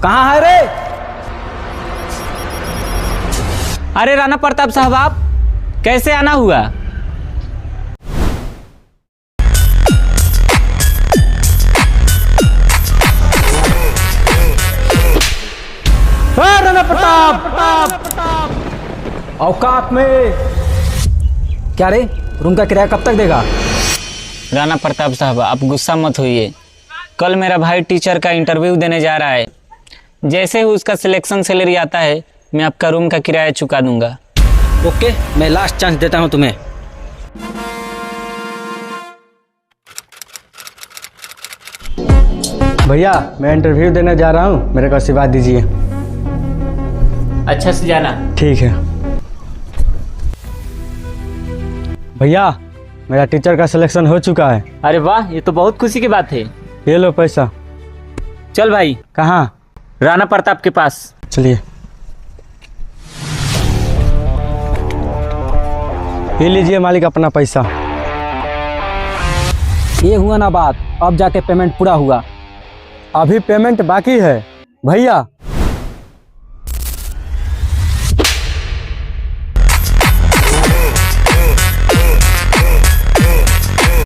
कहाँ है रे? अरे राणा प्रताप साहब, आप कैसे आना हुआ? राणा प्रताप औकात में। क्या रे, रूम का किराया कब तक देगा? राणा प्रताप साहब, आप गुस्सा मत होइए। कल मेरा भाई टीचर का इंटरव्यू देने जा रहा है। जैसे ही उसका सिलेक्शन सैलरी आता है, मैं आपका रूम का किराया चुका दूंगा। ओके, मैं लास्ट चांस देता हूँ तुम्हें। भैया, मैं इंटरव्यू देने जा रहा हूँ, मेरे को आशीर्वाद दीजिए। अच्छा से जाना। ठीक है भैया, मेरा टीचर का सिलेक्शन हो चुका है। अरे वाह, ये तो बहुत खुशी की बात है। ये लो पैसा। चल भाई, कहाँ? राणा प्रताप के पास। चलिए, ये लीजिए मालिक अपना पैसा। ये हुआ ना बात, अब जाके पेमेंट पूरा हुआ। अभी पेमेंट बाकी है। भैया,